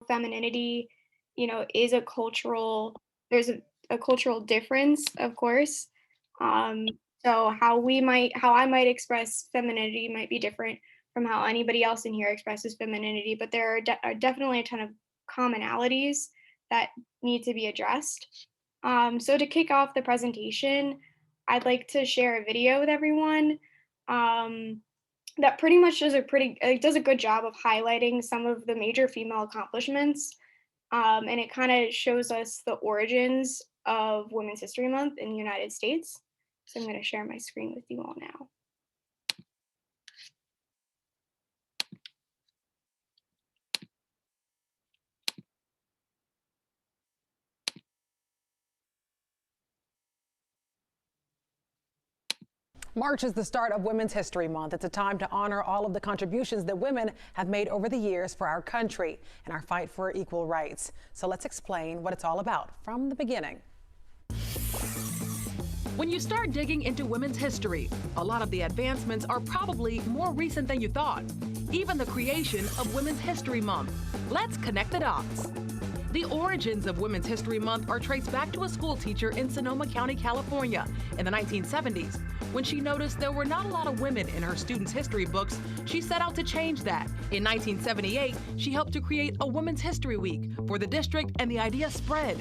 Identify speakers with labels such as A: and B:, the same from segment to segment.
A: femininity, is a cultural there's a cultural difference, of course. Um, so how I might express femininity might be different from how anybody else in here expresses femininity, but there are definitely a ton of commonalities that need to be addressed. So to kick off the presentation, I'd like to share a video with everyone. Um, that pretty much does a good job of highlighting some of the major female accomplishments, and it kind of shows us the origins of Women's History Month in the United States. So I'm going to share my screen with you all now.
B: March is the start of Women's History Month. It's a time to honor all of the contributions that women have made over the years for our country and our fight for equal rights. So let's explain what it's all about from the beginning.
C: When you start digging into women's history, a lot of the advancements are probably more recent than you thought. Even the creation of Women's History Month. Let's connect the dots. The origins of Women's History Month are traced back to a school teacher in Sonoma County, California in the 1970s. When she noticed there were not a lot of women in her students' history books, she set out to change that. In 1978, she helped to create a Women's History Week for the district, and the idea spread.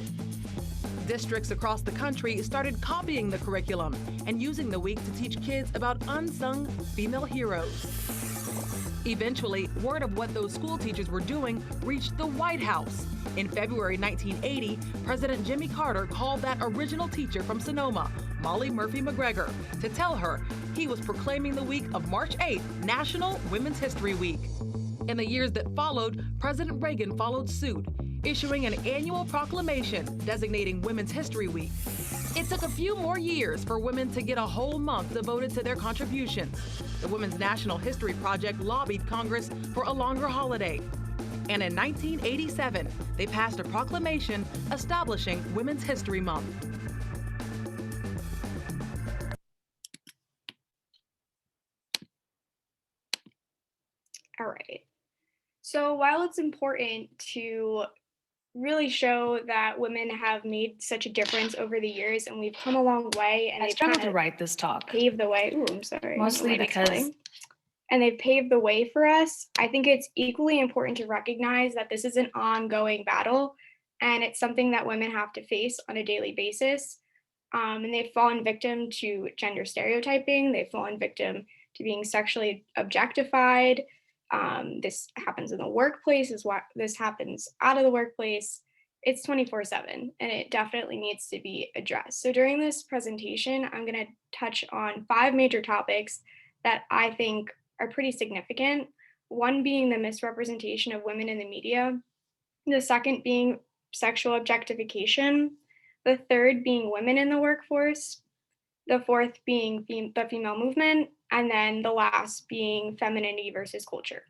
C: Districts across the country started copying the curriculum and using the week to teach kids about unsung female heroes. Eventually, word of what those school teachers were doing reached the White House. In February 1980, President Jimmy Carter called that original teacher from Sonoma, Molly Murphy McGregor, to tell her he was proclaiming the week of March 8th National Women's History Week. In the years that followed, President Reagan followed suit, issuing an annual proclamation designating Women's History Week. It took a few more years for women to get a whole month devoted to their contributions. The Women's National History Project lobbied Congress for a longer holiday. And in 1987, they passed a proclamation establishing Women's History Month.
A: All right. So while it's important to really show that women have made such a difference over the years and we've come a long way, and
D: I
A: they've
D: struggled
A: kind
D: to
A: of
D: write this talk.
A: paved the way. Ooh, I'm sorry.
D: Mostly because
A: and they've paved the way for us. I think it's equally important to recognize that this is an ongoing battle, and it's something that women have to face on a daily basis. And they've fallen victim to gender stereotyping. They've fallen victim to being sexually objectified. This happens in the workplace, this happens out of the workplace. It's 24/7, and it definitely needs to be addressed. So during this presentation, I'm going to touch on 5 major topics that I think are pretty significant. One being the misrepresentation of women in the media, the second being sexual objectification, the third being women in the workforce, the fourth being the female movement, and then the last being femininity versus culture.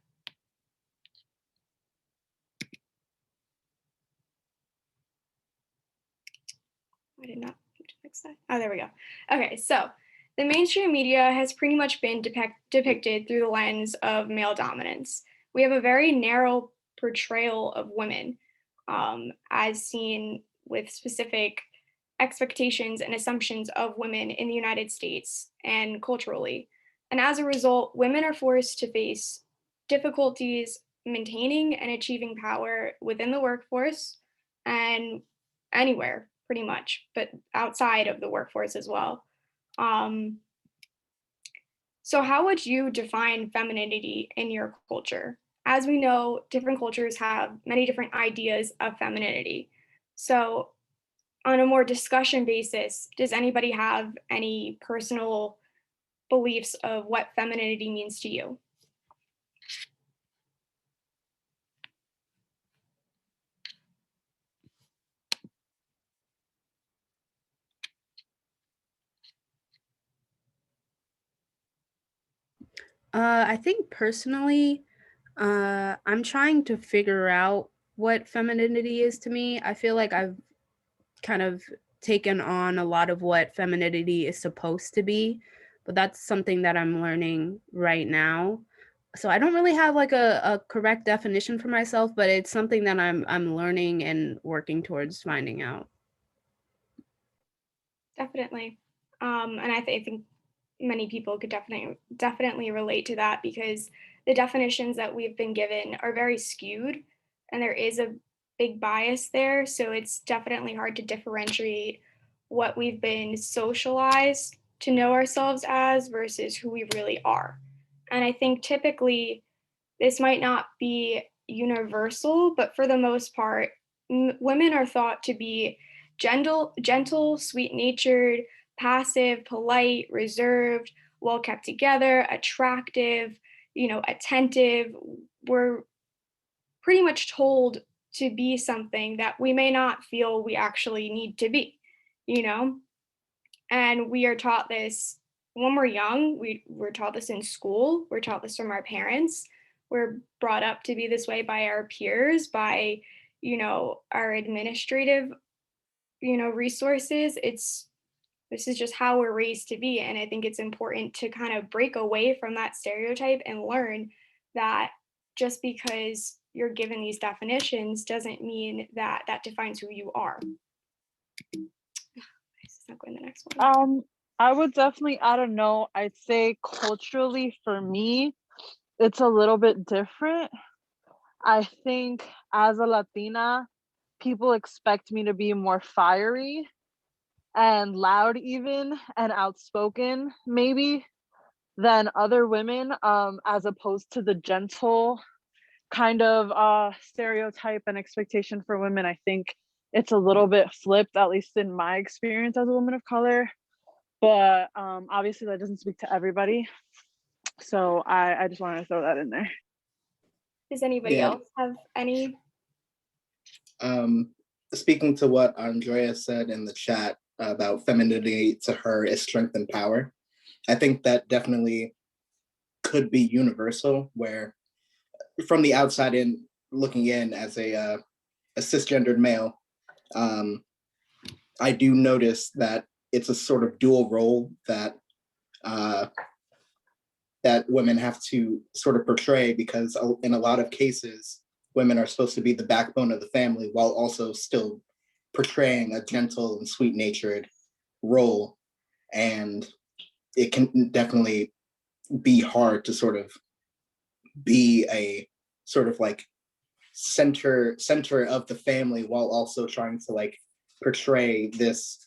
A: I did not fix that. Oh, there we go. Okay, so the mainstream media has pretty much been depicted through the lens of male dominance. We have a very narrow portrayal of women, as seen with specific expectations and assumptions of women in the United States and culturally. And as a result, women are forced to face difficulties maintaining and achieving power within the workforce and anywhere, pretty much, but outside of the workforce as well. Um, so, how would you define femininity in your culture? As we know, different cultures have many different ideas of femininity. So, on a more discussion basis, does anybody have any personal beliefs of what femininity means to you?
E: I think personally, I'm trying to figure out what femininity is to me. I feel like I've kind of taken on a lot of what femininity is supposed to be, but that's something that I'm learning right now. So I don't really have like a correct definition for myself, but it's something that I'm learning and working towards finding out.
A: Definitely. And I think many people could definitely relate to that because the definitions that we've been given are very skewed and there is a big bias there. So it's definitely hard to differentiate what we've been socialized to know ourselves as versus who we really are. And I think typically this might not be universal, but for the most part, women are thought to be gentle, sweet-natured, passive, polite, reserved, well kept together, attractive, attentive. We're pretty much told to be something that we may not feel we actually need to be, you know? And we are taught this when we're young. We're taught this in school. We're taught this from our parents. We're brought up to be this way by our peers, by, our administrative, resources. This is just how we're raised to be. And I think it's important to kind of break away from that stereotype and learn that just because you're given these definitions doesn't mean that that defines who you are. Let's not go in the next one.
D: I would definitely, I don't know, I'd say culturally for me, it's a little bit different. I think as a Latina, people expect me to be more fiery and loud even and outspoken maybe than other women, as opposed to the gentle kind of stereotype and expectation for women. I think it's a little bit flipped, at least in my experience as a woman of color. But obviously that doesn't speak to everybody. So I just wanted to throw that in there.
A: Does anybody
F: Yeah.
A: else have any?
F: Speaking to what Andrea said in the chat about femininity to her is strength and power, I think that definitely could be universal, where from the outside in, looking in as a cisgendered male, I do notice that it's a sort of dual role that uh, that women have to sort of portray, because in a lot of cases, women are supposed to be the backbone of the family while also still portraying a gentle and sweet-natured role. And it can definitely be hard to sort of be a sort of like center of the family while also trying to like portray this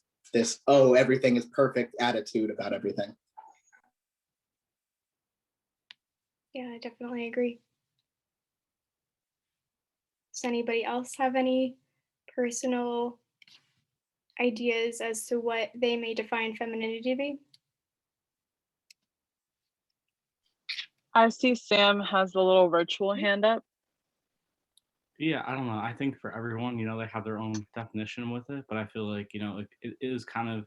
F: oh, everything is perfect attitude about everything.
A: Yeah, I definitely agree. Does anybody else have any personal ideas as to what they may define femininity to be?
D: I see Sam has the little virtual hand up.
G: Yeah, I don't know. I think for everyone, they have their own definition with it, but I feel like, it is kind of,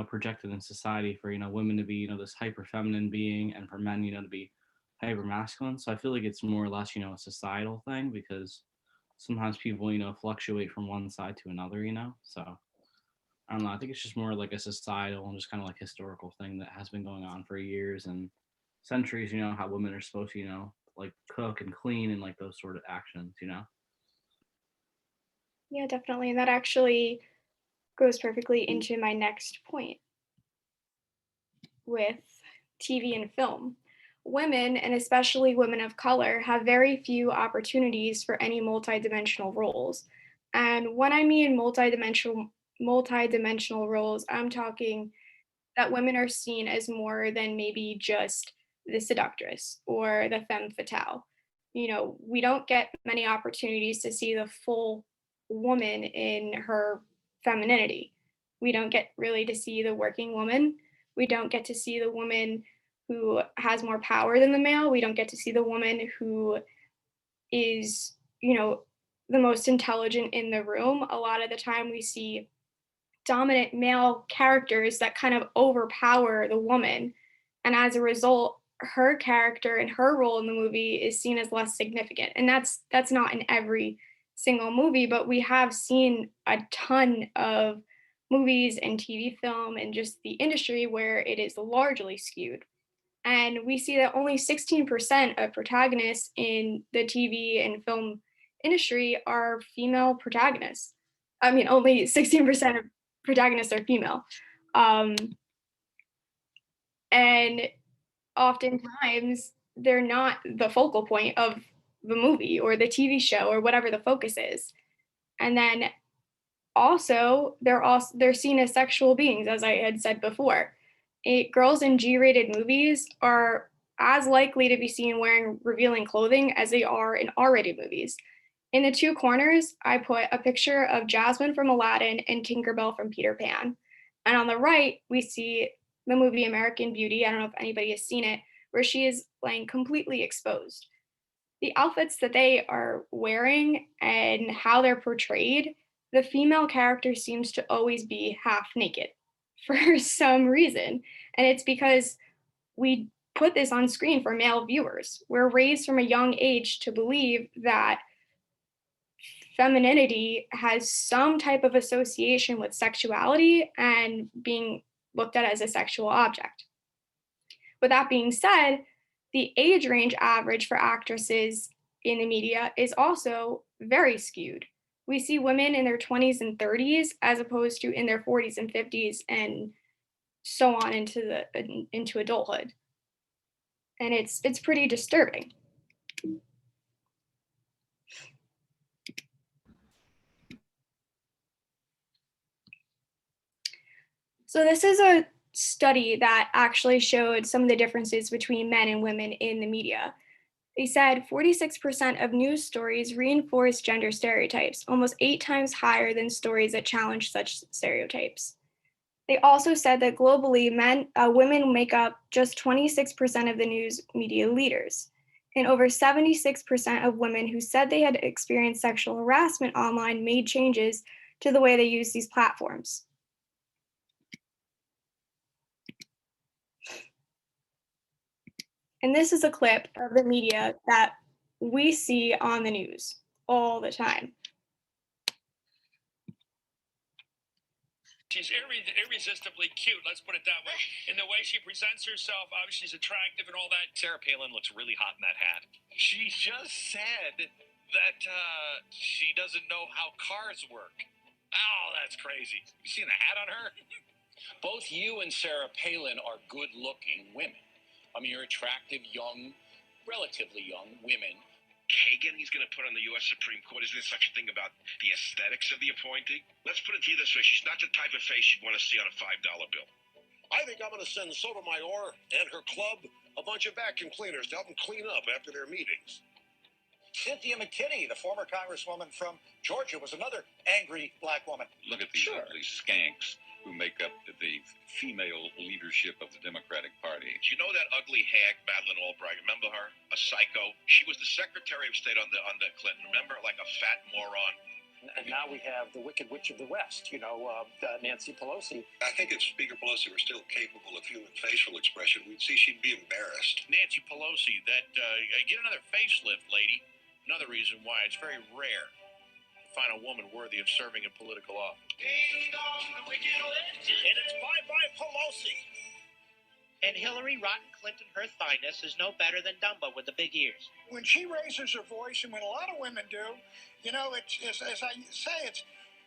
G: projected in society for, women to be, this hyper feminine being and for men, to be hyper masculine. So I feel like it's more or less, a societal thing because sometimes people, fluctuate from one side to another, So I don't know. I think it's just more like a societal and just kind of like historical thing that has been going on for years and centuries, how women are supposed to, like cook and clean and like those sort of actions.
A: Yeah, definitely. And that actually goes perfectly into my next point with TV and film. Women, and especially women of color, have very few opportunities for any multidimensional roles. And when I mean multidimensional roles, I'm talking that women are seen as more than maybe just the seductress or the femme fatale. We don't get many opportunities to see the full woman in her femininity. We don't get really to see the working woman. We don't get to see the woman who has more power than the male. We don't get to see the woman who is, the most intelligent in the room. A lot of the time we see dominant male characters that kind of overpower the woman. And as a result, her character and her role in the movie is seen as less significant. And that's not in every single movie, but we have seen a ton of movies and TV film and just the industry where it is largely skewed. And we see that only 16% of protagonists in the TV and film industry are female protagonists. I mean, only 16% of protagonists are female. Um, and oftentimes they're not the focal point of the movie or the TV show or whatever the focus is. And then they're seen as sexual beings, as I had said before. Girls in G-rated movies are as likely to be seen wearing revealing clothing as they are in R-rated movies. In the two corners, I put a picture of Jasmine from Aladdin and Tinkerbell from Peter Pan. And on the right, we see the movie American Beauty. I don't know if anybody has seen it, where she is laying completely exposed. The outfits that they are wearing and how they're portrayed, the female character seems to always be half naked for some reason. And it's because we put this on screen for male viewers. We're raised from a young age to believe that femininity has some type of association with sexuality and being looked at as a sexual object. With that being said, the age range average for actresses in the media is also very skewed. We see women in their 20s and 30s as opposed to in their 40s and 50s and so on into adulthood. And it's pretty disturbing. So this is a study that actually showed some of the differences between men and women in the media. They said 46% of news stories reinforce gender stereotypes, almost 8 times higher than stories that challenge such stereotypes. They also said that globally, women make up just 26% of the news media leaders. And over 76% of women who said they had experienced sexual harassment online made changes to the way they use these platforms. And this is a clip of the media that we see on the news all the time.
H: She's irresistibly cute, let's put it that way. In the way she presents herself, obviously she's attractive and all that. Sarah Palin looks really hot in that hat. She just said that she doesn't know how cars work. Oh, that's crazy. You seen a hat on her?
I: Both you and Sarah Palin are good-looking women. I mean, you're attractive, young, relatively young women.
H: Kagan, he's going to put on the U.S. Supreme Court. Isn't there such a thing about the aesthetics of the appointee? Let's put it to you this way. She's not the type of face you'd want to see on a $5 bill.
J: I think I'm going to send Sotomayor and her club a bunch of vacuum cleaners to help them clean up after their meetings.
I: Cynthia McKinney, the former congresswoman from Georgia, was another angry black woman.
K: Look at these ugly skanks who make up the female leadership of the Democratic Party.
H: Do you know that ugly hag, Madeleine Albright? Remember her? A psycho. She was the Secretary of State under Clinton. Remember, like a fat moron.
I: And now we have the Wicked Witch of the West, Nancy Pelosi.
J: I think if Speaker Pelosi were still capable of human facial expression, we'd see she'd be embarrassed.
H: Nancy Pelosi, get another facelift, lady. Another reason why it's very rare to find a woman worthy of serving in political office.
J: And it's bye-bye Pelosi.
L: And Hillary Rotten Clinton, her thighness, is no better than Dumbo with the big ears.
M: When she raises her voice, and when a lot of women do, it's as I say,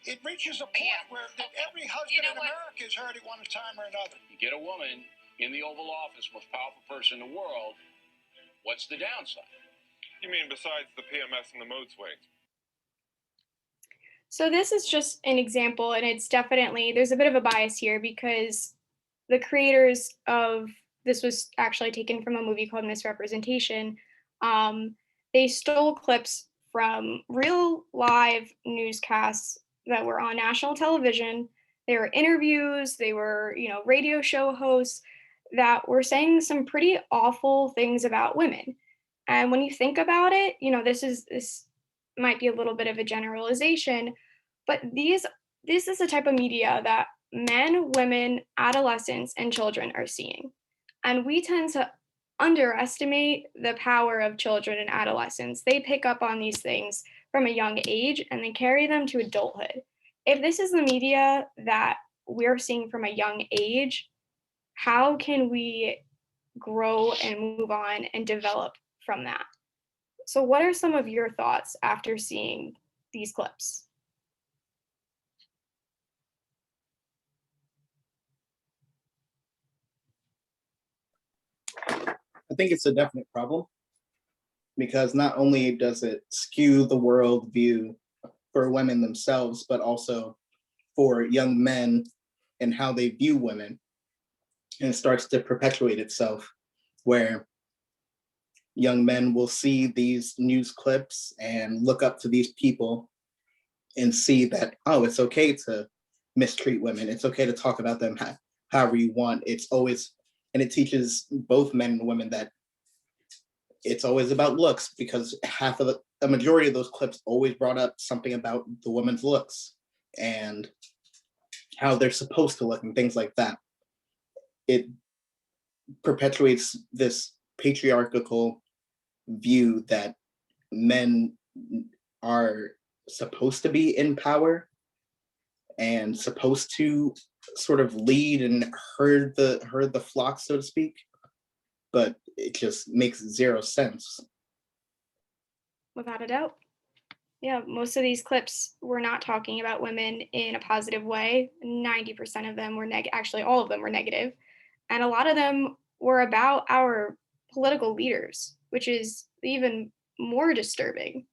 M: it reaches a point where every husband in America has heard it one time or another.
I: You get a woman in the Oval Office, most powerful person in the world, what's the downside?
N: You mean besides the PMS and the mood swings?
A: So this is just an example, and it's definitely, there's a bit of a bias here because the creators of this was actually taken from a movie called Misrepresentation. They stole clips from real live newscasts that were on national television. They were interviews, they were, radio show hosts that were saying some pretty awful things about women. And when you think about it, this might be a little bit of a generalization, but this is the type of media that men, women, adolescents, and children are seeing. And we tend to underestimate the power of children and adolescents. They pick up on these things from a young age and they carry them to adulthood. If this is the media that we're seeing from a young age, how can we grow and move on and develop from that. So, what are some of your thoughts after seeing these clips?
F: I think it's a definite problem because not only does it skew the world view for women themselves, but also for young men and how they view women. And it starts to perpetuate itself where young men will see these news clips and look up to these people and see that, oh, it's okay to mistreat women. It's okay to talk about them however you want. It's always, and it teaches both men and women that it's always about looks because a majority of those clips always brought up something about the woman's looks and how they're supposed to look and things like that. It perpetuates this patriarchal view that men are supposed to be in power and supposed to sort of lead and herd the flock, so to speak, but it just makes zero sense.
A: Without a doubt. Yeah, most of these clips were not talking about women in a positive way. 90% of them were actually all of them were negative. And a lot of them were about our political leaders, which is even more disturbing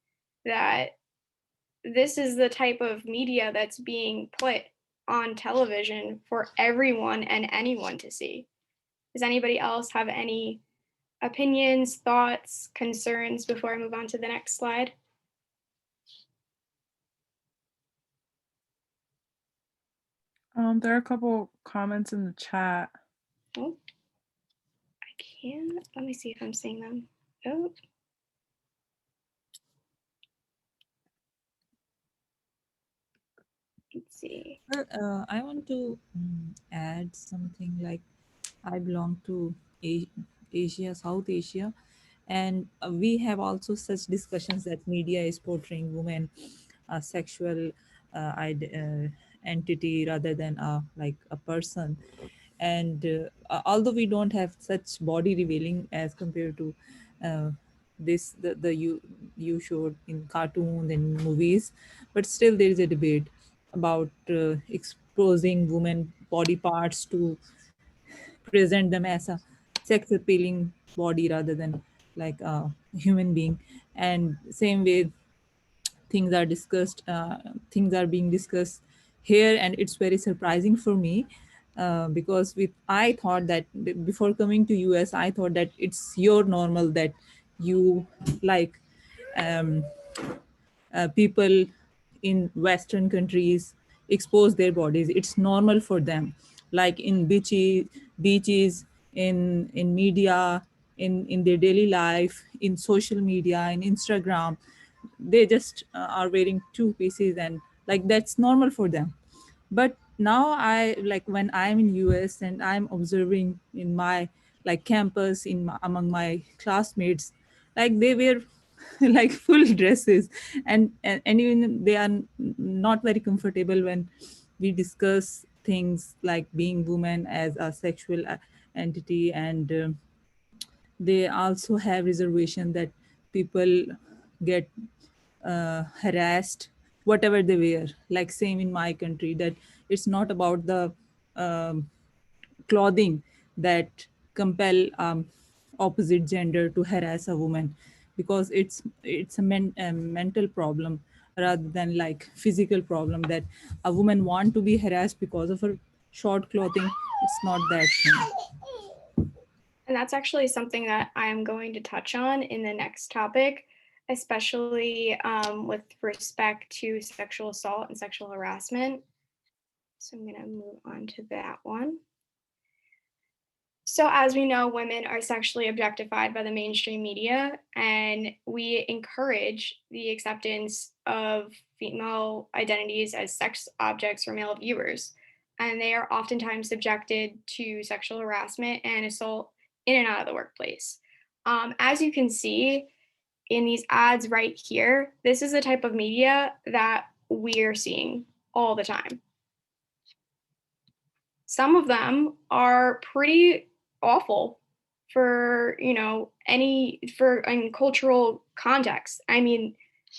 A: that this is the type of media that's being put on television for everyone and anyone to see. Does anybody else have any opinions, thoughts, concerns before I move on to the next slide?
D: There are a couple comments in the chat.
A: Oh, I can. Let me see if I'm seeing them. Oh. Let's see.
O: Well, I want to add something like I belong to Asia, South Asia, and we have also such discussions that media is portraying women sexual entity rather than like a person. And although we don't have such body revealing as compared to uh, this the you showed in cartoons and movies, but still there is a debate about exposing women body parts to present them as a sex appealing body rather than like a human being. And same way things are being discussed here, and it's very surprising for me because with I thought that before coming to US I thought that it's your normal that you like um, people in western countries expose their bodies. It's normal for them, like in beaches, in media, in their daily life, in social media, in Instagram. They just are wearing two pieces, and like that's normal for them. But now I like when I'm in US and I'm observing in my like campus among my classmates, like they wear like full dresses, and even they are not very comfortable when we discuss things like being woman as a sexual entity. And they also have reservation that people get harassed whatever they wear, like same in my country, that it's not about the um, clothing that compel opposite gender to harass a woman, because it's a mental problem rather than like physical problem that a woman want to be harassed because of her short clothing. It's not that thing.
A: And that's actually something that I'm going to touch on in the next topic, especially with respect to sexual assault and sexual harassment. So I'm going to move on to that one. So, as we know, women are sexually objectified by the mainstream media, and we encourage the acceptance of female identities as sex objects for male viewers. And they are oftentimes subjected to sexual harassment and assault in and out of the workplace. As you can see in these ads right here, this is the type of media that we're seeing all the time. Some of them are pretty awful for, for in cultural context. I mean,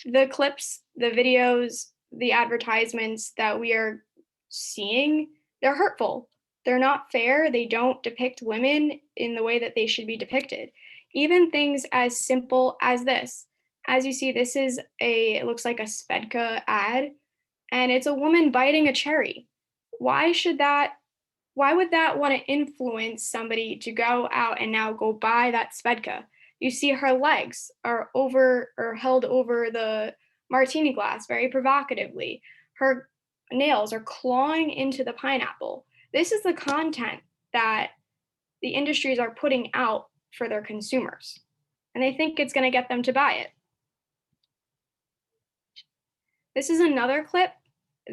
A: the clips, the videos, the advertisements that we are seeing, they're hurtful. They're not fair. They don't depict women in the way that they should be depicted. Even things as simple as this. As you see, it looks like a Svedka ad, and it's a woman biting a cherry. Why should that why would that want to influence somebody to go out and now go buy that Svedka? You see her legs are over or held over the martini glass very provocatively. Her nails are clawing into the pineapple. This is the content that the industries are putting out for their consumers. And they think it's going to get them to buy it. This is another clip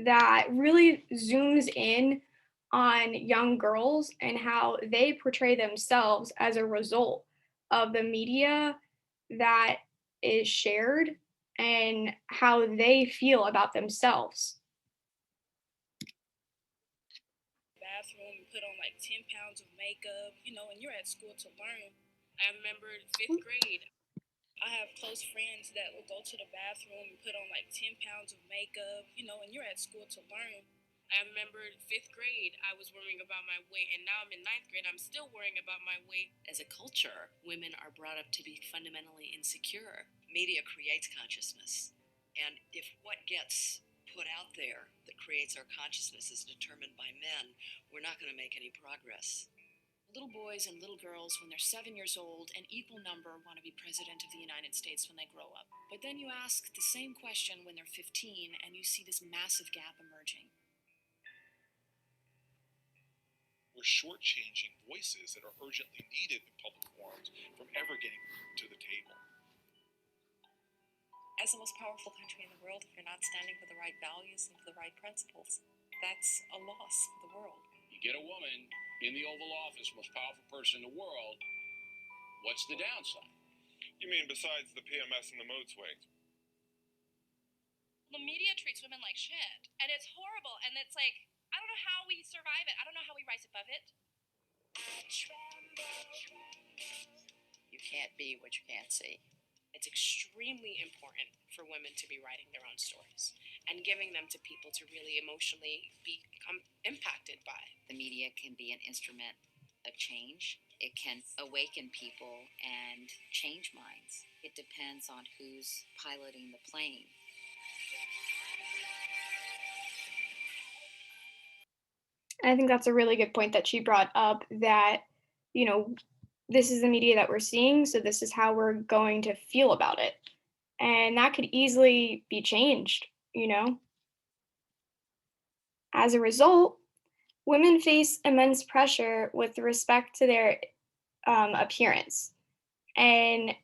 A: that really zooms in on young girls and how they portray themselves as a result of the media that is shared and how they feel about themselves.
P: Bathroom and put on like 10 pounds of makeup, and you're at school to learn. I remember fifth grade, I have close friends that will go to the bathroom and put on like 10 pounds of makeup, and you're at school to learn. I remember fifth grade, I was worrying about my weight, and now I'm in ninth grade, I'm still worrying about my weight.
Q: As a culture, women are brought up to be fundamentally insecure. Media creates consciousness. And if what gets put out there that creates our consciousness is determined by men, we're not going to make any progress. Little boys and little girls, when they're 7 years old, an equal number want to be president of the United States when they grow up. But then you ask the same question when they're 15, and you see this massive gap emerging.
R: We're shortchanging voices that are urgently needed in public forums from ever getting to the table.
Q: As the most powerful country in the world, if you're not standing for the right values and for the right principles, that's a loss for the world.
I: You get a woman in the Oval Office, most powerful person in the world, what's the downside?
N: You mean besides the PMS and the mood swings?
P: The media treats women like shit, and it's horrible, and it's like, I don't know how we survive it. I don't know how we rise above it.
Q: You can't be what you can't see.
P: It's extremely important for women to be writing their own stories and giving them to people to really emotionally become impacted by.
Q: The media can be an instrument of change. It can awaken people and change minds. It depends on who's piloting the plane.
A: I think that's a really good point that she brought up that, this is the media that we're seeing, so this is how we're going to feel about it. And that could easily be changed, As a result, women face immense pressure with respect to their appearance. And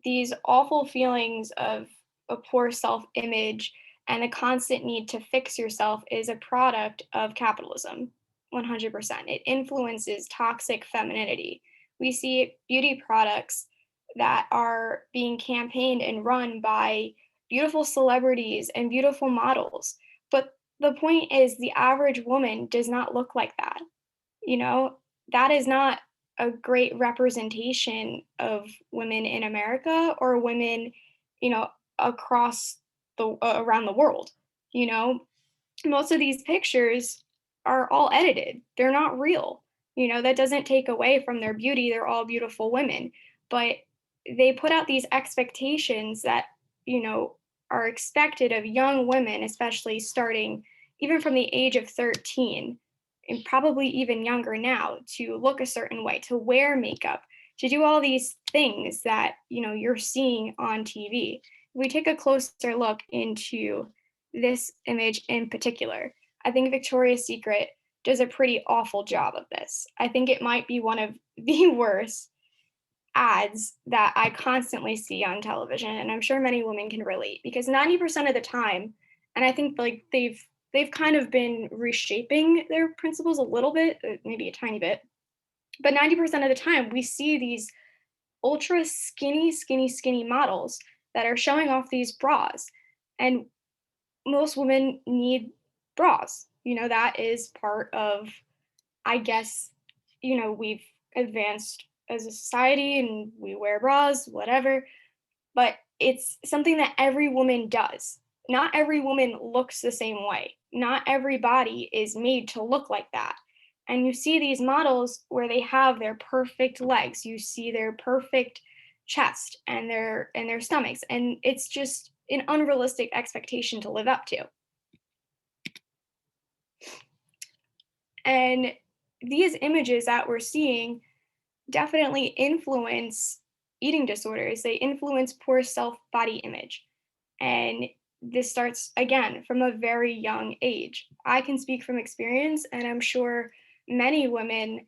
A: these awful feelings of a poor self image and the constant need to fix yourself is a product of capitalism. 100%. It influences toxic femininity. We see beauty products that are being campaigned and run by beautiful celebrities and beautiful models. But the point is, the average woman does not look like that. You know, that is not a great representation of women in America or women, across around the world. You know, most of these pictures are all edited. They're not real. That doesn't take away from their beauty. They're all beautiful women, but they put out these expectations that, are expected of young women, especially starting even from the age of 13 and probably even younger now, to look a certain way, to wear makeup, to do all these things that, you're seeing on TV. If we take a closer look into this image in particular, I think Victoria's Secret does a pretty awful job of this. I think it might be one of the worst ads that I constantly see on television, and I'm sure many women can relate because 90% of the time, and I think like they've kind of been reshaping their principles a little bit, maybe a tiny bit, but 90% of the time we see these ultra skinny models that are showing off these bras, and most women need bras. That is part of, I guess, we've advanced as a society and we wear bras, whatever, but it's something that every woman does. Not every woman looks the same way. Not every body is made to look like that. And you see these models where they have their perfect legs, you see their perfect chest and their stomachs, and it's just an unrealistic expectation to live up to. And these images that we're seeing definitely influence eating disorders. They influence poor self body image. And this starts again from a very young age. I can speak from experience, and I'm sure many women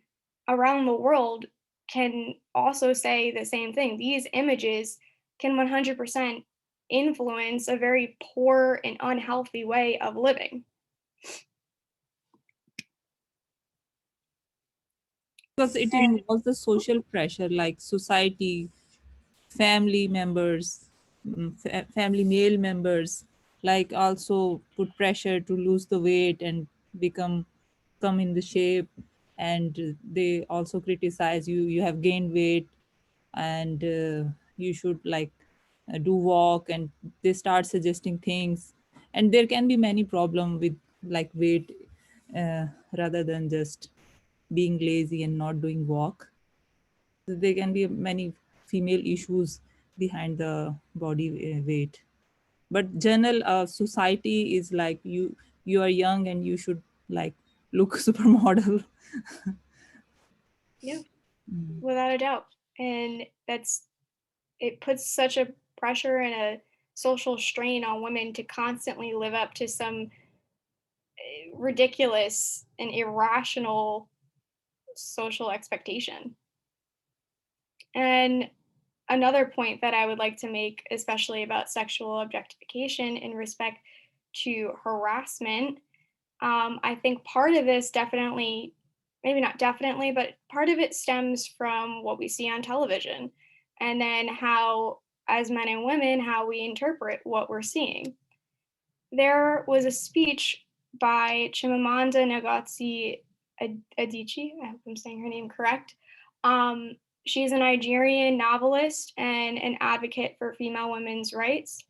A: around the world can also say the same thing. These images can 100% influence a very poor and unhealthy way of living.
O: Because it involves the social pressure like society, family members, family male members, like also put pressure to lose the weight and become come in the shape, and they also criticize you, you have gained weight, and you should like do walk, and they start suggesting things, and there can be many problem with like weight, uh, rather than just being lazy and not doing walk. There can be many female issues behind the body weight, but general society is like you are young and you should like look supermodel.
A: Yeah, without a doubt. And it puts such a pressure and a social strain on women to constantly live up to some ridiculous and irrational social expectation. And another point that I would like to make, especially about sexual objectification in respect to harassment, I think part of this definitely, maybe not definitely, but part of it stems from what we see on television and then how, as men and women, how we interpret what we're seeing. There was a speech by Chimamanda Ngozi Adichie. I hope I'm saying her name correct. Um, she's a Nigerian novelist and an advocate for female women's rights.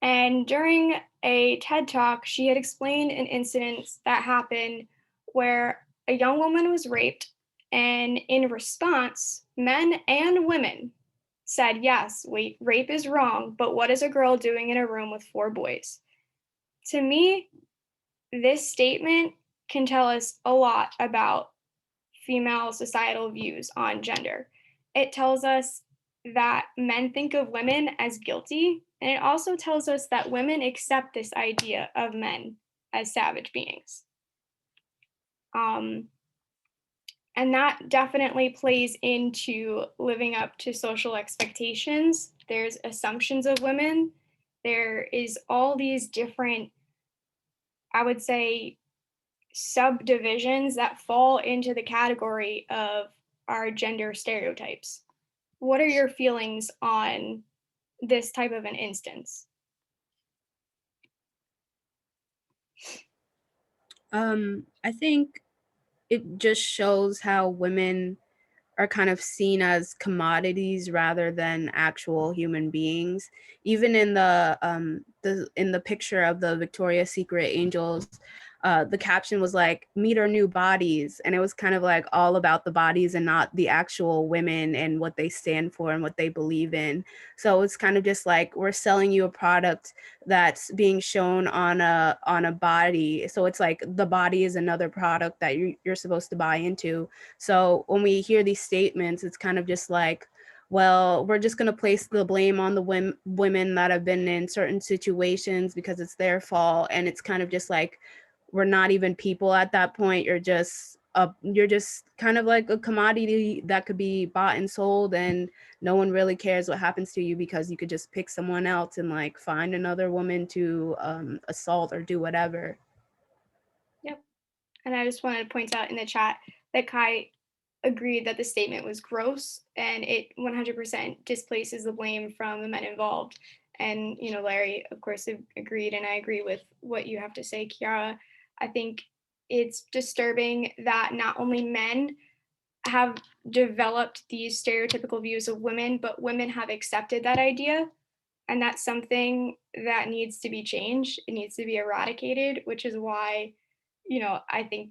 A: And during a TED talk, she had explained an incident that happened where a young woman was raped. And in response, men and women said, yes, wait, rape is wrong, but what is a girl doing in a room with four boys? To me, this statement can tell us a lot about female societal views on gender. It tells us that men think of women as guilty, and it also tells us that women accept this idea of men as savage beings. Um, and that definitely plays into living up to social expectations. There's assumptions of women. There is all these different, I would say, subdivisions that fall into the category of our gender stereotypes. What are your feelings on this type of an instance?
E: I think it just shows how women are kind of seen as commodities rather than actual human beings. Even in the picture of the Victoria's Secret angels, the caption was like "meet our new bodies," and it was kind of like all about the bodies and not the actual women and what they stand for and what they believe in. So it's kind of just like we're selling you a product that's being shown on a body. So it's like the body is another product that you're supposed to buy into. So when we hear these statements, it's kind of just like, well, we're just going to place the blame on the women that have been in certain situations because it's their fault. And it's kind of just like, we're not even people at that point. You're just kind of like a commodity that could be bought and sold, and no one really cares what happens to you because you could just pick someone else and like find another woman to assault or do whatever.
A: Yep. And I just wanted to point out in the chat that Kai agreed that the statement was gross and it 100% displaces the blame from the men involved. And, you know, Larry, of course, agreed. And I agree with what you have to say, Kiara. I think it's disturbing that not only men have developed these stereotypical views of women, but women have accepted that idea. And that's something that needs to be changed. It needs to be eradicated, which is why, I think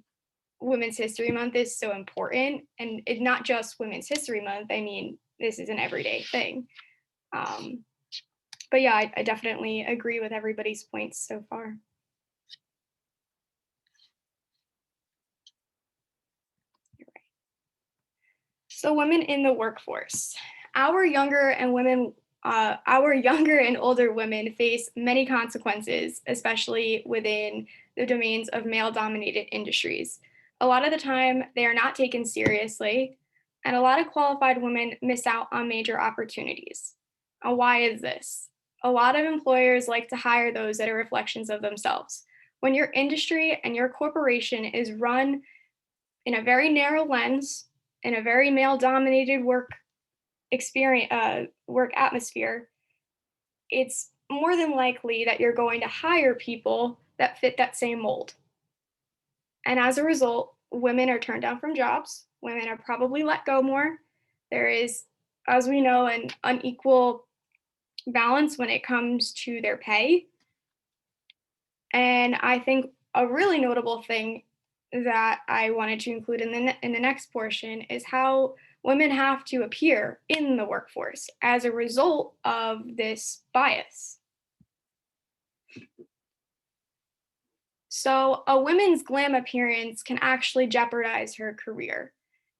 A: Women's History Month is so important. And it's not just Women's History Month. I mean, this is an everyday thing. But yeah, I definitely agree with everybody's points so far. So women in the workforce. Our younger and older women face many consequences, especially within the domains of male-dominated industries. A lot of the time, they are not taken seriously, and a lot of qualified women miss out on major opportunities. Why is this? A lot of employers like to hire those that are reflections of themselves. When your industry and your corporation is run in a very narrow lens, in a very male-dominated work atmosphere, it's more than likely that you're going to hire people that fit that same mold. And as a result, women are turned down from jobs. Women are probably let go more. There is, as we know, an unequal balance when it comes to their pay. And I think a really notable thing that I wanted to include in the next portion is how women have to appear in the workforce as a result of this bias. So, a woman's glam appearance can actually jeopardize her career.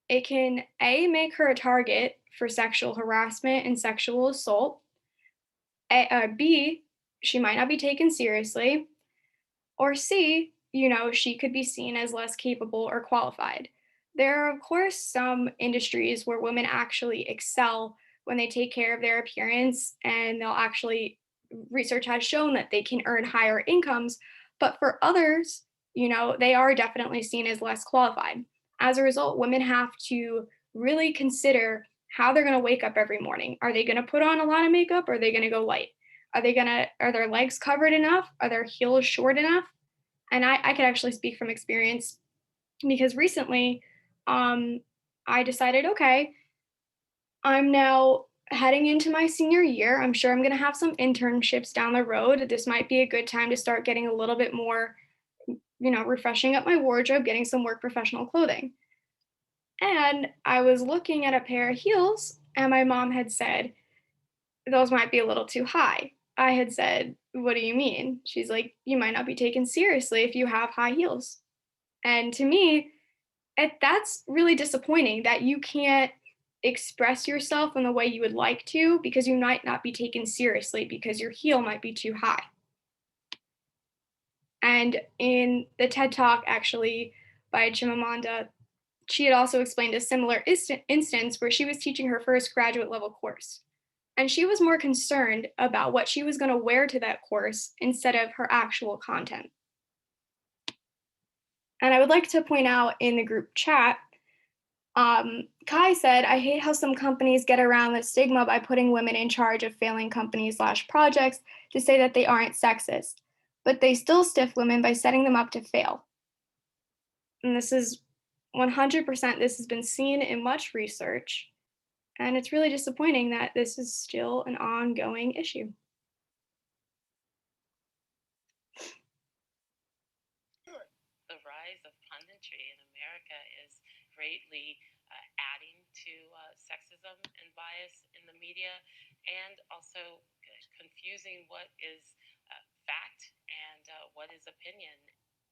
A: It can make her a target for sexual harassment and sexual assault. B, she might not be taken seriously. Or C, she could be seen as less capable or qualified. There are, of course, some industries where women actually excel when they take care of their appearance, and they'll actually, research has shown that they can earn higher incomes. But for others, they are definitely seen as less qualified. As a result, women have to really consider how they're going to wake up every morning. Are they going to put on a lot of makeup, or are they going to go light? Are their legs covered enough? Are their heels short enough? And I could actually speak from experience because recently I decided, okay, I'm now heading into my senior year. I'm sure I'm going to have some internships down the road. This might be a good time to start getting a little bit more, refreshing up my wardrobe, getting some work professional clothing. And I was looking at a pair of heels, and my mom had said, those might be a little too high. I had said, what do you mean? She's like, you might not be taken seriously if you have high heels. And to me, that's really disappointing that you can't express yourself in the way you would like to because you might not be taken seriously because your heel might be too high. And in the TED Talk, actually, by Chimamanda, she had also explained a similar instance where she was teaching her first graduate level course. And she was more concerned about what she was going to wear to that course instead of her actual content. And I would like to point out in the group chat, Kai said, I hate how some companies get around the stigma by putting women in charge of failing companies/projects to say that they aren't sexist, but they still stiff women by setting them up to fail. And this is 100%, this has been seen in much research. And it's really disappointing that this is still an ongoing issue.
S: The rise of punditry in America is greatly adding to sexism and bias in the media, and also confusing what is fact and what is opinion.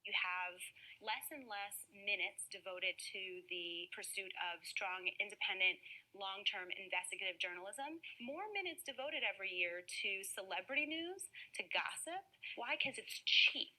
T: You have less and less minutes devoted to the pursuit of strong, independent, long-term investigative journalism. More minutes devoted every year to celebrity news, to gossip. Why? Because it's cheap.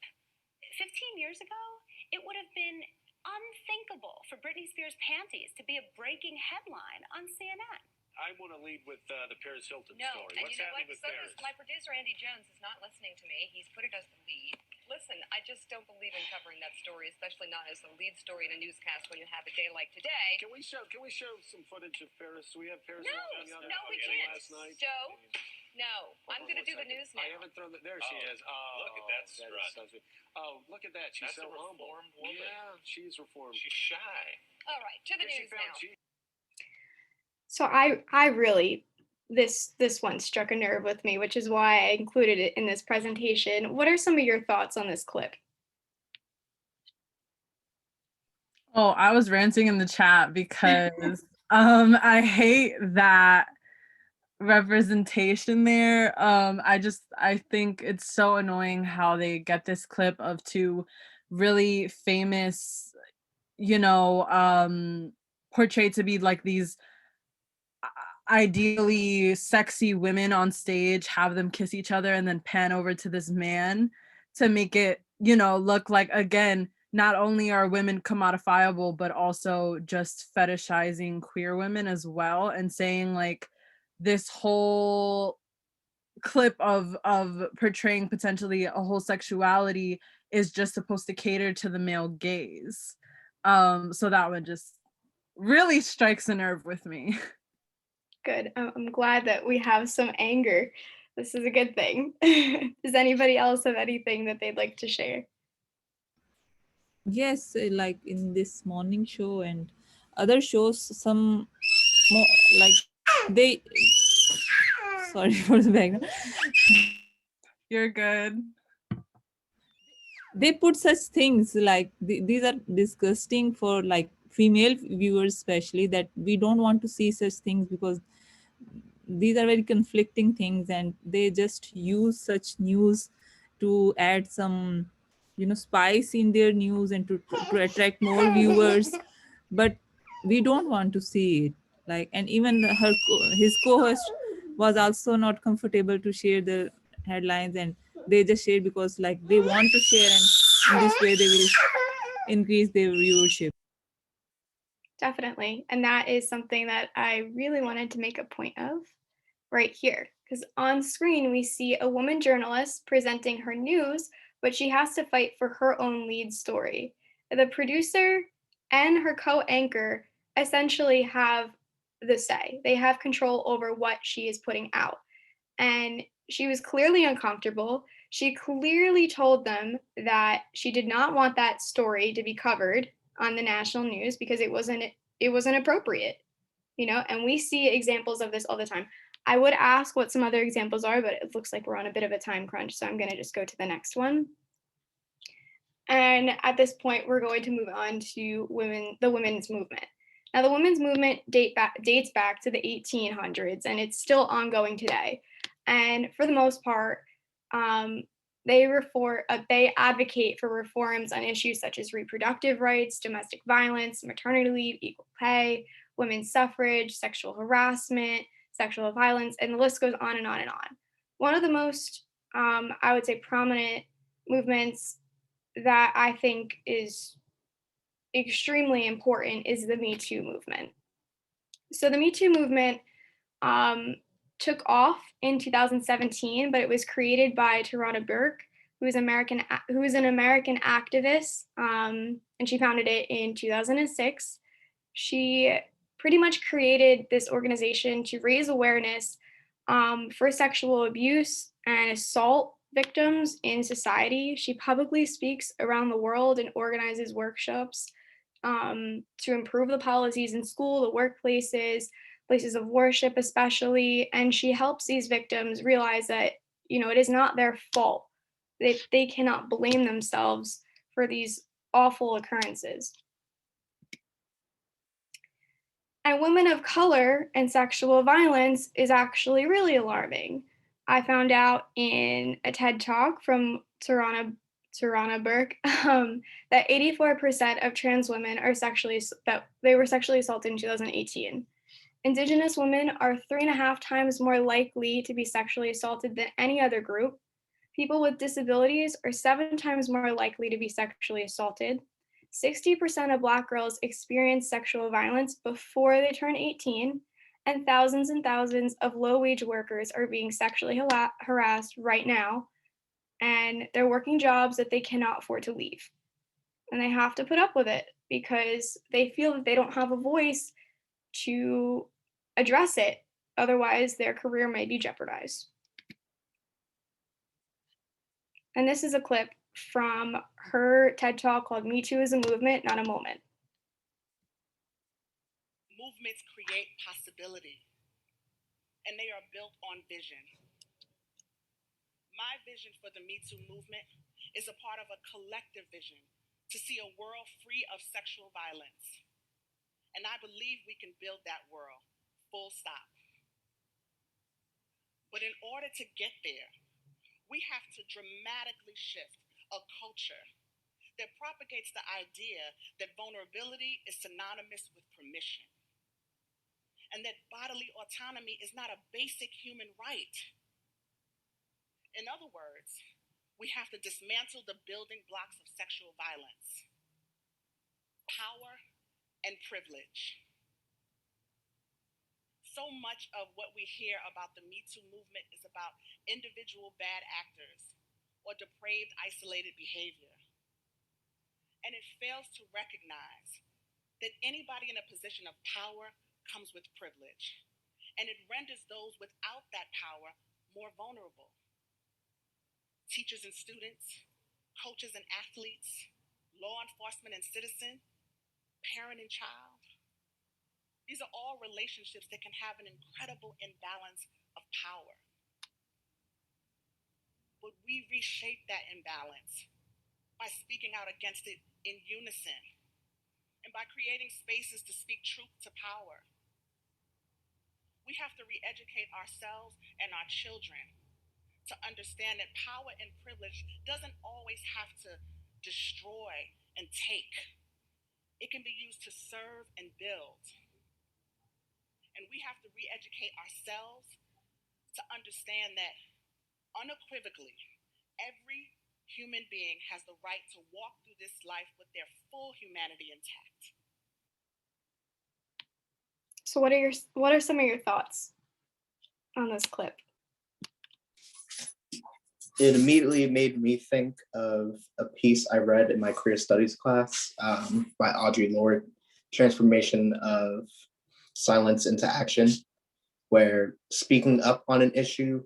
T: 15 years ago, it would have been unthinkable for Britney Spears' panties to be a breaking headline on CNN.
J: I want to lead with the Paris Hilton
U: No,
J: story.
U: and
J: What's
U: you know
J: happening
U: what?
J: with
U: So
J: Paris?
U: does my producer Andy Jones is not listening to me. He's put it as the lead. Listen, I just don't believe in covering that story, especially not as the lead story in a newscast when you have a day like today.
J: Can we show some footage of Paris? Do we have Paris?
U: No,
J: on
U: no, we
J: the
U: can't.
J: Last night?
U: Joe, No, I'm going to do the news now.
J: I haven't thrown there she is. Oh,
I: look at that
J: is
I: strut.
J: so sweet. Oh, look at that. She's
I: That's
J: so
I: a
J: humble.
I: reformed woman.
J: Yeah, she's reformed.
I: She's shy.
U: All right, to the
J: She
U: news
J: found
U: now.
A: So I really this one struck a nerve with me, which is why I included it in this presentation. What are some of your thoughts on this clip?
B: Oh, I was ranting in the chat because I hate that representation there. I think it's so annoying how they get this clip of two really famous, portrayed to be like these ideally sexy women on stage, have them kiss each other and then pan over to this man to make it, look like, again, not only are women commodifiable, but also just fetishizing queer women as well, and saying like this whole clip of portraying potentially a whole sexuality is just supposed to cater to the male gaze. So that one just really strikes a nerve with me.
A: Good. I'm glad that we have some anger. This is a good thing. Does anybody else have anything that they'd like to share?
O: Yes, like in this morning show and other shows, some more like they. Sorry for the background.
B: You're good.
O: They put such things like these are disgusting for like female viewers, especially, that we don't want to see such things because these are very conflicting things, and they just use such news to add some spice in their news and to attract more viewers, but we don't want to see it. Like, and even his co-host was also not comfortable to share the headlines, and they just share because like they want to share, and in this way they will increase their viewership.
A: Definitely. And that is something that I really wanted to make a point of right here. Because on screen, we see a woman journalist presenting her news, but she has to fight for her own lead story. The producer and her co anchor essentially have the say, they have control over what she is putting out. And she was clearly uncomfortable. She clearly told them that she did not want that story to be covered on the national news because it wasn't appropriate, and we see examples of this all the time. I would ask what some other examples are, but it looks like we're on a bit of a time crunch, so I'm going to just go to the next one. And at this point, we're going to move on to the women's movement. Now, the women's movement dates back to the 1800s, and it's still ongoing today. And for the most part, they advocate for reforms on issues such as reproductive rights, domestic violence, maternity leave, equal pay, women's suffrage, sexual harassment, sexual violence, and the list goes on and on and on. One of the most, I would say, prominent movements that I think is extremely important is the Me Too movement. So the Me Too movement took off in 2017, but it was created by Tarana Burke, who is an American activist, and she founded it in 2006. She pretty much created this organization to raise awareness for sexual abuse and assault victims in society. She publicly speaks around the world and organizes workshops to improve the policies in school, the workplaces, places of worship, especially. And she helps these victims realize that, it is not their fault. They cannot blame themselves for these awful occurrences. And women of color and sexual violence is actually really alarming. I found out in a TED talk from Tarana Burke that 84% of trans women were sexually assaulted in 2018. Indigenous women are 3.5 times more likely to be sexually assaulted than any other group. People with disabilities are 7 times more likely to be sexually assaulted. 60% of Black girls experience sexual violence before they turn 18, and thousands of low-wage workers are being sexually harassed right now, and they're working jobs that they cannot afford to leave. And they have to put up with it because they feel that they don't have a voice to address it. Otherwise, their career might be jeopardized. And this is a clip from her TED Talk called Me Too is a Movement, Not a Moment.
C: Movements create possibility, and they are built on vision. My vision for the Me Too movement is a part of a collective vision to see a world free of sexual violence. And I believe we can build that world, full stop. But in order to get there, we have to dramatically shift a culture that propagates the idea that vulnerability is synonymous with permission and that bodily autonomy is not a basic human right. In other words, we have to dismantle the building blocks of sexual violence, power, and privilege. So much of what we hear about the Me Too movement is about individual bad actors or depraved, isolated behavior. And it fails to recognize that anybody in a position of power comes with privilege, and it renders those without that power more vulnerable. Teachers and students, coaches and athletes, law enforcement and citizen, parent and child. These are all relationships that can have an incredible imbalance of power. But we reshape that imbalance by speaking out against it in unison and by creating spaces to speak truth to power. We have to re-educate ourselves and our children to understand that power and privilege doesn't always have to destroy and take. It can be used to serve and build. And we have to re-educate ourselves to understand that unequivocally, every human being has the right to walk through this life with their full humanity intact.
A: So what are some of your thoughts on this clip?
F: It immediately made me think of a piece I read in my career studies class by Audre Lorde, Transformation of Silence into Action, where speaking up on an issue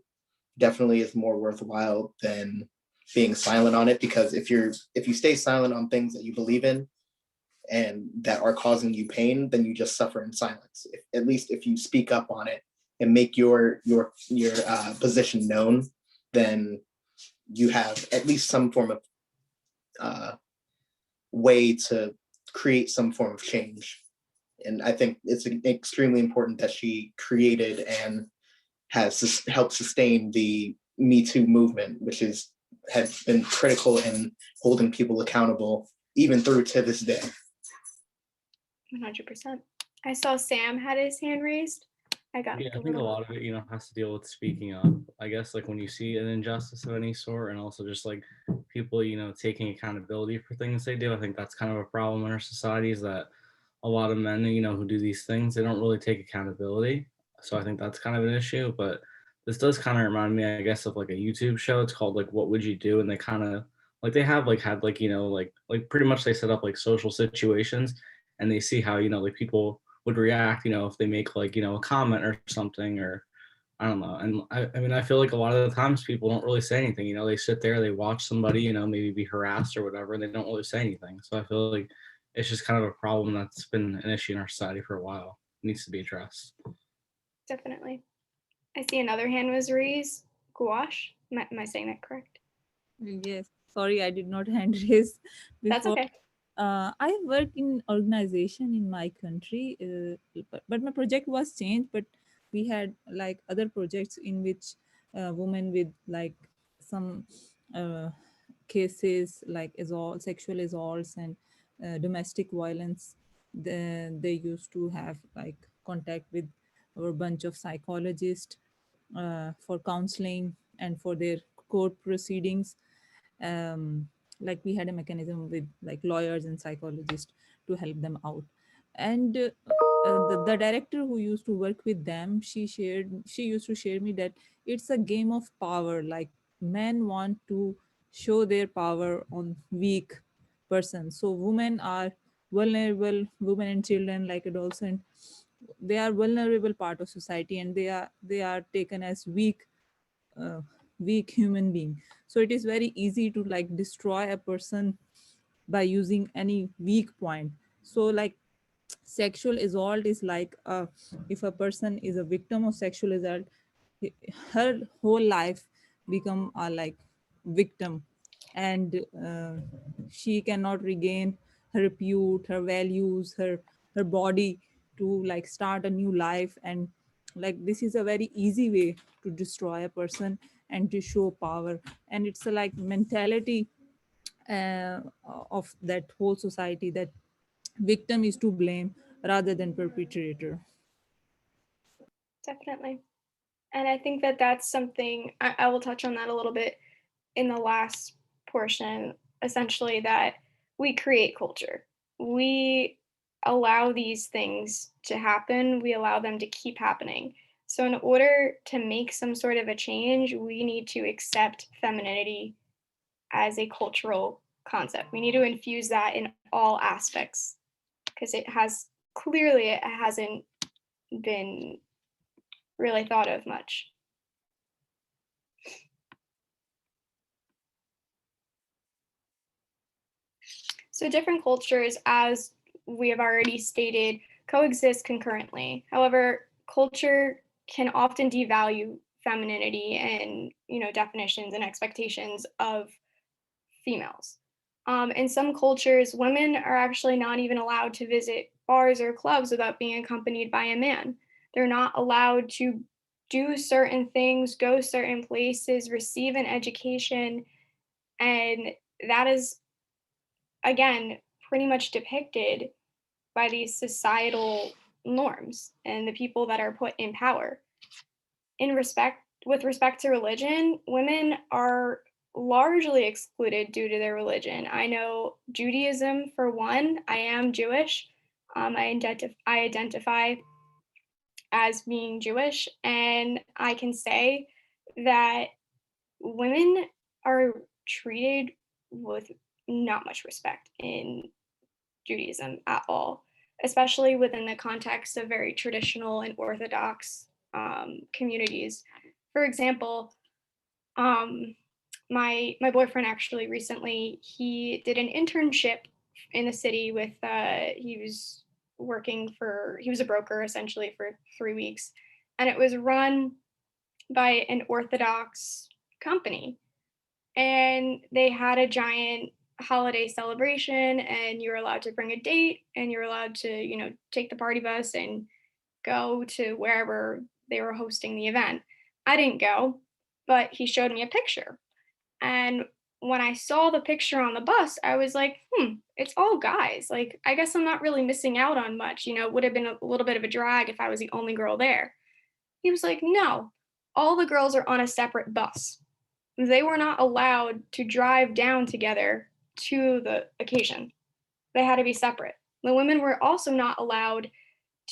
F: definitely is more worthwhile than being silent on it, because if you stay silent on things that you believe in and that are causing you pain, then you just suffer in silence. At least if you speak up on it and make your position known, then you have at least some form of way to create some form of change. And I think it's extremely important that she created and has helped sustain the Me Too movement, which has been critical in holding people accountable even through to this day.
A: 100%. I saw Sam had his hand raised. I got
G: Yeah, I think a lot of it, has to deal with speaking up. I guess like when you see an injustice of any sort, and also just like people, taking accountability for things they do. I think that's kind of a problem in our society, is that a lot of men, who do these things, they don't really take accountability. So I think that's kind of an issue. But this does kind of remind me, I guess, of like a YouTube show. It's called like What Would You Do? And they kind of like they have like had like like pretty much they set up like social situations, and they see how like people would react, if they make like, a comment or something, or I don't know. And I mean, I feel like a lot of the times people don't really say anything, they sit there, they watch somebody, maybe be harassed or whatever, and they don't really say anything. So I feel like it's just kind of a problem that's been an issue in our society for a while. It needs to be addressed.
A: Definitely. I see another hand was raised. Gouache. Am I saying that correct?
O: Yes, sorry, I did not hand raise
A: That's
O: before.
A: okay.
O: I work in organization in my country, but my project was changed. But we had like other projects in which women with like some cases like assault, sexual assaults, and domestic violence. They used to have like contact with our bunch of psychologists for counseling and for their court proceedings. Like we had a mechanism with like lawyers and psychologists to help them out. And the director who used to work with them, she used to share me that it's a game of power. Like men want to show their power on weak persons. So women are vulnerable, women and children like adolescent, they are vulnerable part of society, and they are taken as weak weak human being. So it is very easy to like destroy a person by using any weak point. So like sexual assault is like if a person is a victim of sexual assault, her whole life become a like victim, and she cannot regain her repute, her values, her body to like start a new life. And like this is a very easy way to destroy a person and to show power. And it's a like mentality uh, of that whole society, that victim is to blame rather than perpetrator.
A: Definitely. And I think that that's something I will touch on that a little bit in the last portion, essentially, that we create culture. We allow these things to happen, we allow them to keep happening. So, in order to make some sort of a change, we need to accept femininity as a cultural concept. We need to infuse that in all aspects because it has clearly it hasn't been really thought of much. So different cultures, as we have already stated, coexist concurrently. However, culture can often devalue femininity and definitions and expectations of females. In some cultures, women are actually not even allowed to visit bars or clubs without being accompanied by a man. They're not allowed to do certain things, go certain places, receive an education, and that is again pretty much depicted by these societal norms and the people that are put in power. In respect with respect to religion, women are largely excluded due to their religion. I know Judaism for one. I am Jewish. I identify as being Jewish, and I can say that women are treated with not much respect in Judaism at all, especially within the context of very traditional and orthodox communities. For example, um, my boyfriend actually recently he did an internship in the city with he was he was a broker essentially for 3 weeks, and it was run by an Orthodox company, and they had a giant holiday celebration, and you're allowed to bring a date, and you're allowed to take the party bus and go to wherever they were hosting the event. I didn't go, but he showed me a picture, and when I saw the picture on the bus, I was like, it's all guys. Like, I guess I'm not really missing out on much. It would have been a little bit of a drag if I was the only girl there. He was like, no, all the girls are on a separate bus. They were not allowed to drive down together to the occasion. They had to be separate. The women were also not allowed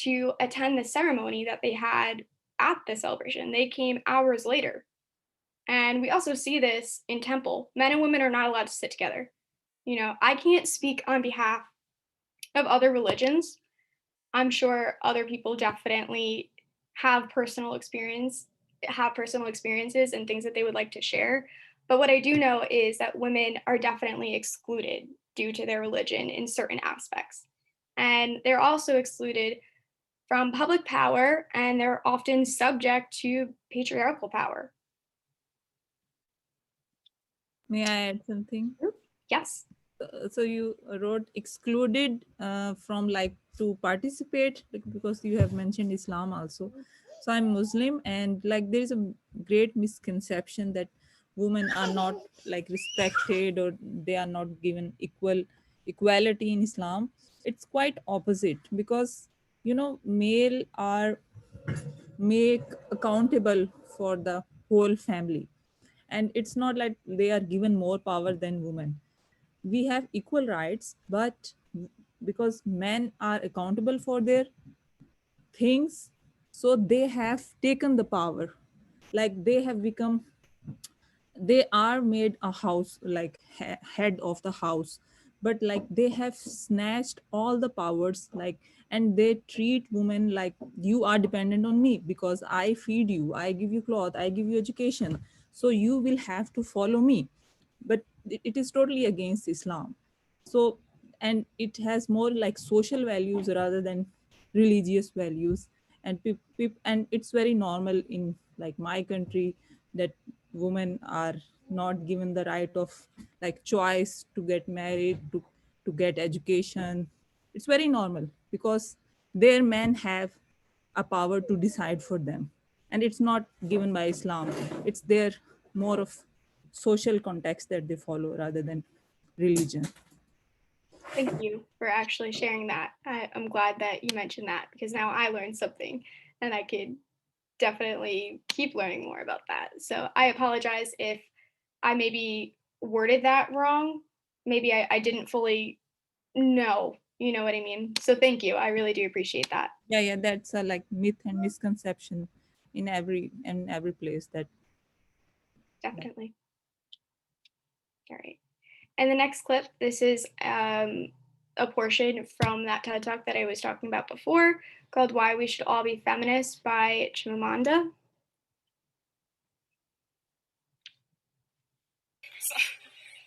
A: to attend the ceremony that they had at the celebration. They came hours later. And we also see this in temple. Men and women are not allowed to sit together. I can't speak on behalf of other religions. I'm sure other people definitely have personal experiences and things that they would like to share. But what I do know is that women are definitely excluded due to their religion in certain aspects. And they're also excluded from public power, and they're often subject to patriarchal power.
O: May I add something?
A: Yes.
O: So you wrote excluded from like to participate, because you have mentioned Islam also. So I'm Muslim, and like there is a great misconception that women are not like respected, or they are not given equality in Islam. It's quite opposite, because male are make accountable for the whole family, and it's not like they are given more power than women. We have equal rights, but because men are accountable for their things, so they have taken the power, like they have become, they are made a house like head of the house, but like they have snatched all the powers, like, and they treat women like you are dependent on me because I feed you, I give you cloth, I give you education. so you will have to follow me. But it is totally against Islam. So, and it has more like social values rather than religious values. And and it's very normal in like my country that women are not given the right of like choice to get married, to get education. It's very normal because their men have a power to decide for them, and it's not given by Islam. It's their more of social context that they follow rather than religion.
A: Thank you for actually sharing that. I'm glad that you mentioned that because now I learned something and I could definitely keep learning more about that. So I apologize if I maybe worded that wrong. Maybe I didn't fully know, you know what I mean? So thank you. I really do appreciate that.
O: Yeah, that's a like myth and misconception in every place that.
A: Definitely. All right. And the next clip, this is a portion from that TED Talk that I was talking about before called Why We Should All Be Feminists by Chimamanda.
K: So,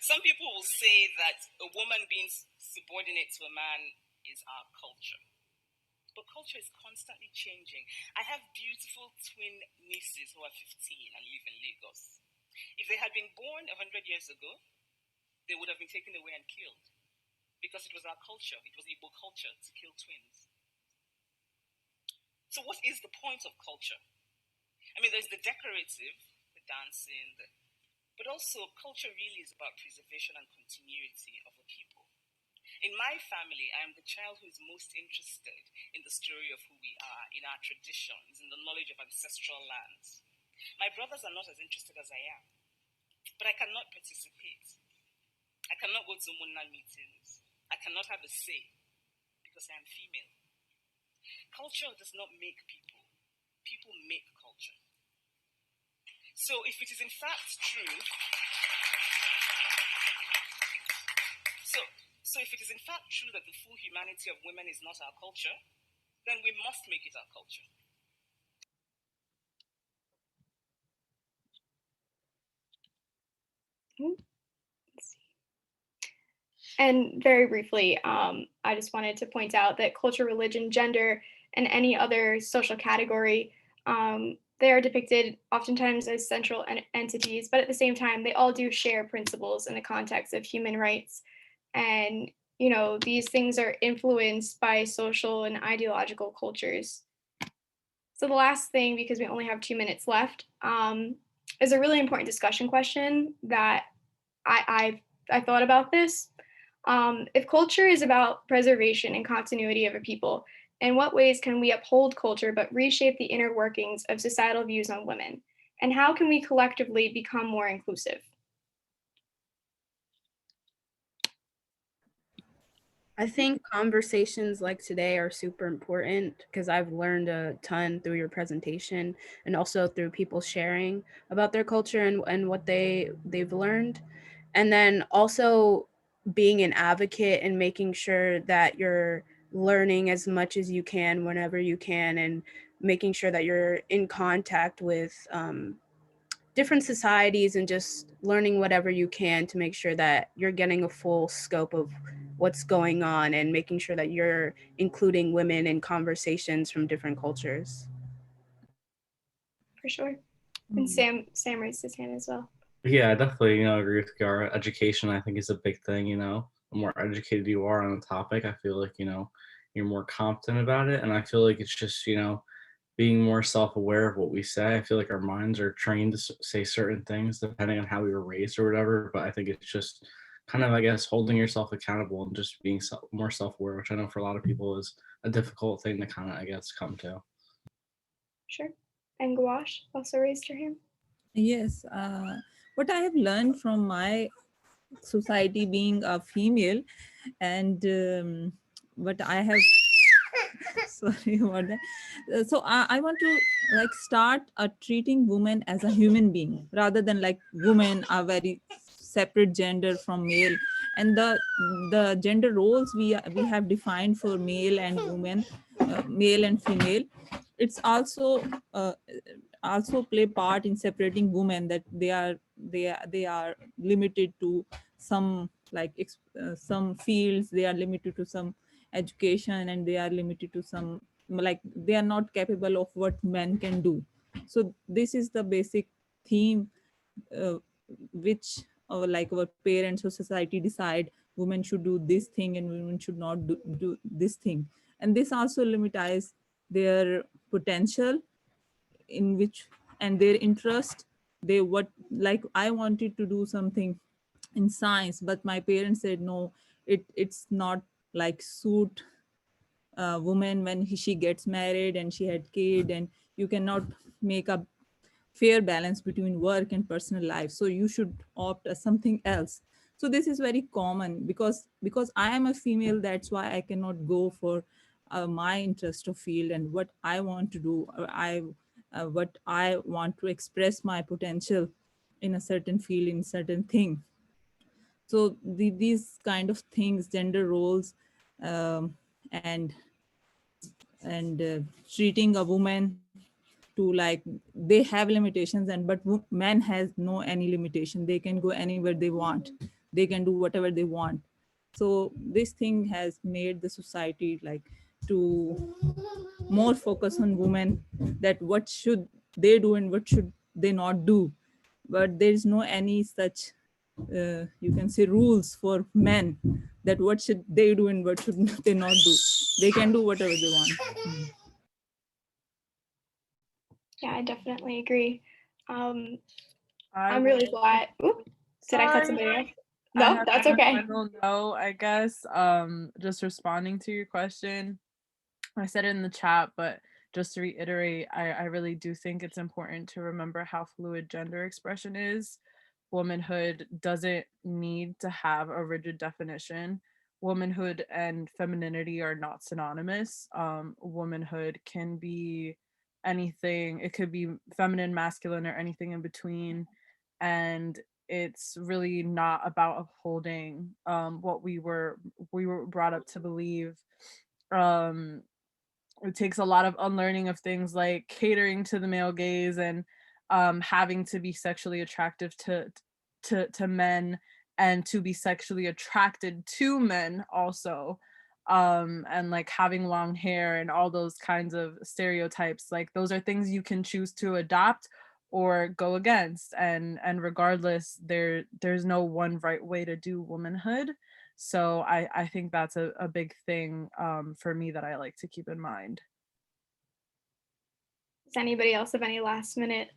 K: some people will say that a woman being subordinate to a man is our culture. But culture is constantly changing. I have beautiful twin nieces who are 15 and live in Lagos. If they had been born 100 years ago, they would have been taken away and killed because it was our culture, it was Igbo culture to kill twins. So what is the point of culture? I mean, there's the decorative, the dancing, but also culture really is about preservation and continuity of a people. In my family, I am the child who is most interested in the story of who we are, in our traditions, in the knowledge of ancestral lands. My brothers are not as interested as I am, but I cannot participate. I cannot go to Munna meetings. I cannot have a say because I am female. Culture does not make people. People make culture. So if it is in fact true, so if it is in fact true that the full humanity of women is not our culture, then we must make it our culture.
A: And very briefly, I just wanted to point out that culture, religion, gender, and any other social category, they are depicted oftentimes as central entities, but at the same time, they all do share principles in the context of human rights. And, you know, these things are influenced by social and ideological cultures. So the last thing, because we only have 2 minutes left, is a really important discussion question that I thought about this. If culture is about preservation and continuity of a people, in what ways can we uphold culture but reshape the inner workings of societal views on women? And how can we collectively become more inclusive?
E: I think conversations like today are super important because I've learned a ton through your presentation and also through people sharing about their culture and what they've learned. And then also being an advocate and making sure that you're learning as much as you can whenever you can, and making sure that you're in contact with different societies and just learning whatever you can to make sure that you're getting a full scope of what's going on and making sure that you're including women in conversations from different cultures.
A: For sure. And Sam raised his hand as well.
G: Yeah, I definitely, agree with Gara. Education, I think, is a big thing, The more educated you are on the topic, I feel like, you're more competent about it. And I feel like it's just, being more self-aware of what we say. I feel like our minds are trained to say certain things depending on how we were raised or whatever. But I think it's just kind of, I guess, holding yourself accountable and just being more self-aware, which I know for a lot of people is a difficult thing to kind of, I guess, come to.
A: Sure. And Gouache also raised her hand.
O: Yes, what I have learned from my society being a female, and what I have sorry about that. So I want to like start treating women as a human being rather than like women are very separate gender from male, and the gender roles we have defined for male and women, male and female, it's also also play part in separating women, that they are limited to some some fields, they are limited to some education, and they are limited to some, like they are not capable of what men can do. So this is the basic theme, uh, which like our parents or society decide women should do this thing and women should not do this thing. And this also limits their potential, in which, and their interest. They what like I wanted to do something in science, but my parents said no, it's not like suit woman when she gets married and she had kid, and you cannot make a fair balance between work and personal life, so you should opt as something else. So this is very common, because I am a female, that's why I cannot go for my interest of field and what I want to do, or what I want to express my potential in a certain field, in certain thing. So these kind of things, gender roles, um, and treating a woman to like they have limitations, and but man has no any limitation, they can go anywhere they want, they can do whatever they want. So this thing has made the society like to more focus on women, that what should they do and what should they not do. But there is no any such you can say rules for men, that what should they do and what should they not do. They can do whatever they want.
A: Yeah, I definitely agree.
B: I
A: I'm really
B: will.
A: glad. Oop, did I cut
B: Sorry.
A: somebody off?
B: I
A: No,
B: have
A: that's
B: one
A: okay.
B: final note, I guess. Just responding to your question. I said it in the chat, but just to reiterate, I really do think it's important to remember how fluid gender expression is. Womanhood doesn't need to have a rigid definition. Womanhood and femininity are not synonymous. Womanhood can be anything, it could be feminine, masculine, or anything in between. And it's really not about upholding what we were brought up to believe. Um, it takes a lot of unlearning of things like catering to the male gaze, and having to be sexually attractive to men, and to be sexually attracted to men also, and like having long hair and all those kinds of stereotypes. Like those are things you can choose to adopt or go against, and regardless, there's no one right way to do womanhood. So I think that's a big thing for me that I like to keep in mind.
A: Does anybody else have any last minute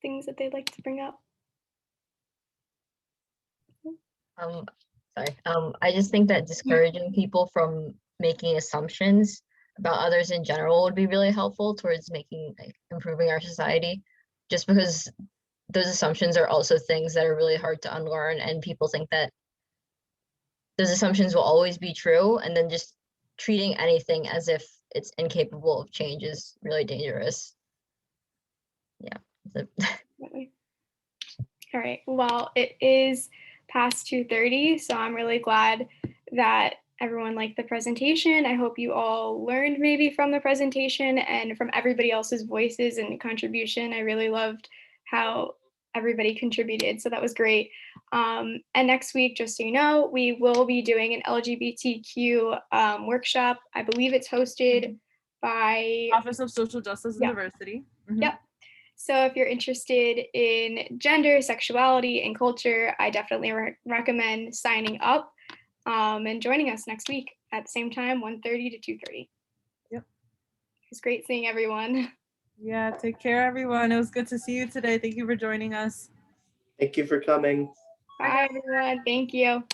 A: things that they'd like to bring up?
H: Sorry. I just think that discouraging people from making assumptions about others in general would be really helpful towards making like improving our society. Just because those assumptions are also things that are really hard to unlearn, and people think that those assumptions will always be true, and then just treating anything as if it's incapable of change is really dangerous. Yeah.
A: Definitely. All right. Well, it is past 2:30, so I'm really glad that everyone liked the presentation. I hope you all learned maybe from the presentation and from everybody else's voices and contribution. I really loved how everybody contributed, so that was great. And next week, just so you know, we will be doing an LGBTQ workshop. I believe it's hosted by
B: Office of Social Justice and Diversity. Mhm.
A: Yep. So if you're interested in gender, sexuality, and culture, I definitely recommend signing up and joining us next week at the same time, 1:30 to 2:30.
B: Yep.
A: It's great seeing everyone.
B: Yeah, take care, everyone. It was good to see you today. Thank you for joining us.
F: Thank you for coming.
A: Bye, everyone. Thank you.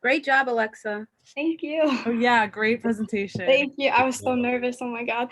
E: Great job, Alexa.
A: Thank you.
B: Oh yeah, great presentation.
A: Thank you. I was so nervous. Oh my God.